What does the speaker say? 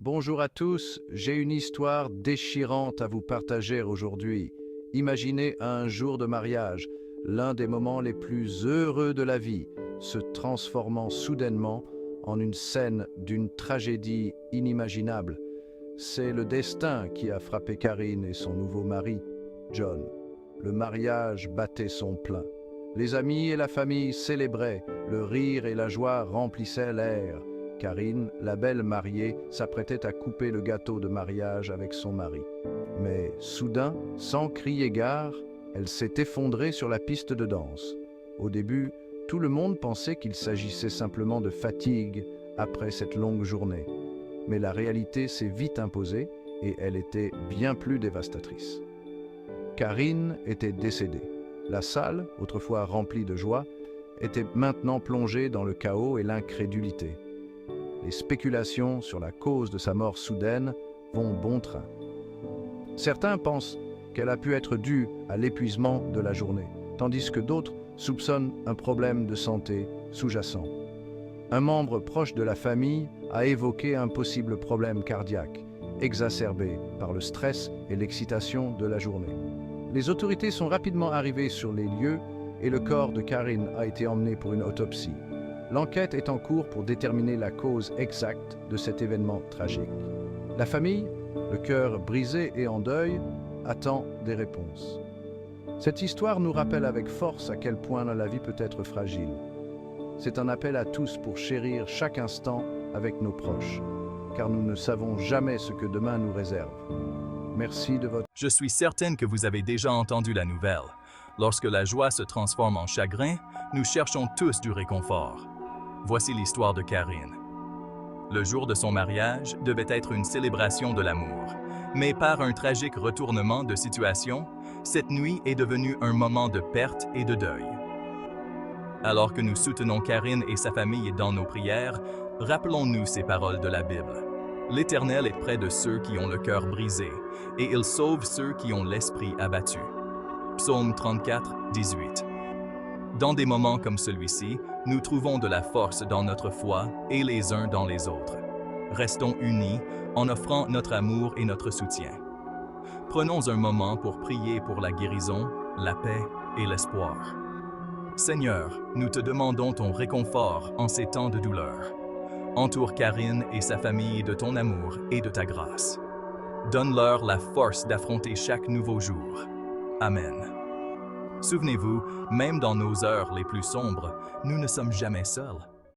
Bonjour à tous, j'ai une histoire déchirante à vous partager aujourd'hui. Imaginez un jour de mariage, l'un des moments les plus heureux de la vie, se transformant soudainement en une scène d'une tragédie inimaginable. C'est le destin qui a frappé Karine et son nouveau mari, John. Le mariage battait son plein. Les amis et la famille célébraient, le rire et la joie remplissaient l'air. Karine, la belle mariée, s'apprêtait à couper le gâteau de mariage avec son mari. Mais soudain, sans crier gare, elle s'est effondrée sur la piste de danse. Au début, tout le monde pensait qu'il s'agissait simplement de fatigue après cette longue journée. Mais la réalité s'est vite imposée et elle était bien plus dévastatrice. Karine était décédée. La salle, autrefois remplie de joie, était maintenant plongée dans le chaos et l'incrédulité. Les spéculations sur la cause de sa mort soudaine vont bon train. Certains pensent qu'elle a pu être due à l'épuisement de la journée, tandis que d'autres soupçonnent un problème de santé sous-jacent. Un membre proche de la famille a évoqué un possible problème cardiaque, exacerbé par le stress et l'excitation de la journée. Les autorités sont rapidement arrivées sur les lieux et le corps de Karine a été emmené pour une autopsie. L'enquête est en cours pour déterminer la cause exacte de cet événement tragique. La famille, le cœur brisé et en deuil, attend des réponses. Cette histoire nous rappelle avec force à quel point la vie peut être fragile. C'est un appel à tous pour chérir chaque instant avec nos proches, car nous ne savons jamais ce que demain nous réserve. Merci de votre... Je suis certaine que vous avez déjà entendu la nouvelle. Lorsque la joie se transforme en chagrin, nous cherchons tous du réconfort. Voici l'histoire de Karine. Le jour de son mariage devait être une célébration de l'amour. Mais par un tragique retournement de situation, cette nuit est devenue un moment de perte et de deuil. Alors que nous soutenons Karine et sa famille dans nos prières, rappelons-nous ces paroles de la Bible. L'Éternel est près de ceux qui ont le cœur brisé, et il sauve ceux qui ont l'esprit abattu. Psaume 34, 18. Dans des moments comme celui-ci, nous trouvons de la force dans notre foi et les uns dans les autres. Restons unis en offrant notre amour et notre soutien. Prenons un moment pour prier pour la guérison, la paix et l'espoir. Seigneur, nous te demandons ton réconfort en ces temps de douleur. Entoure Karine et sa famille de ton amour et de ta grâce. Donne-leur la force d'affronter chaque nouveau jour. Amen. Souvenez-vous, même dans nos heures les plus sombres, nous ne sommes jamais seuls.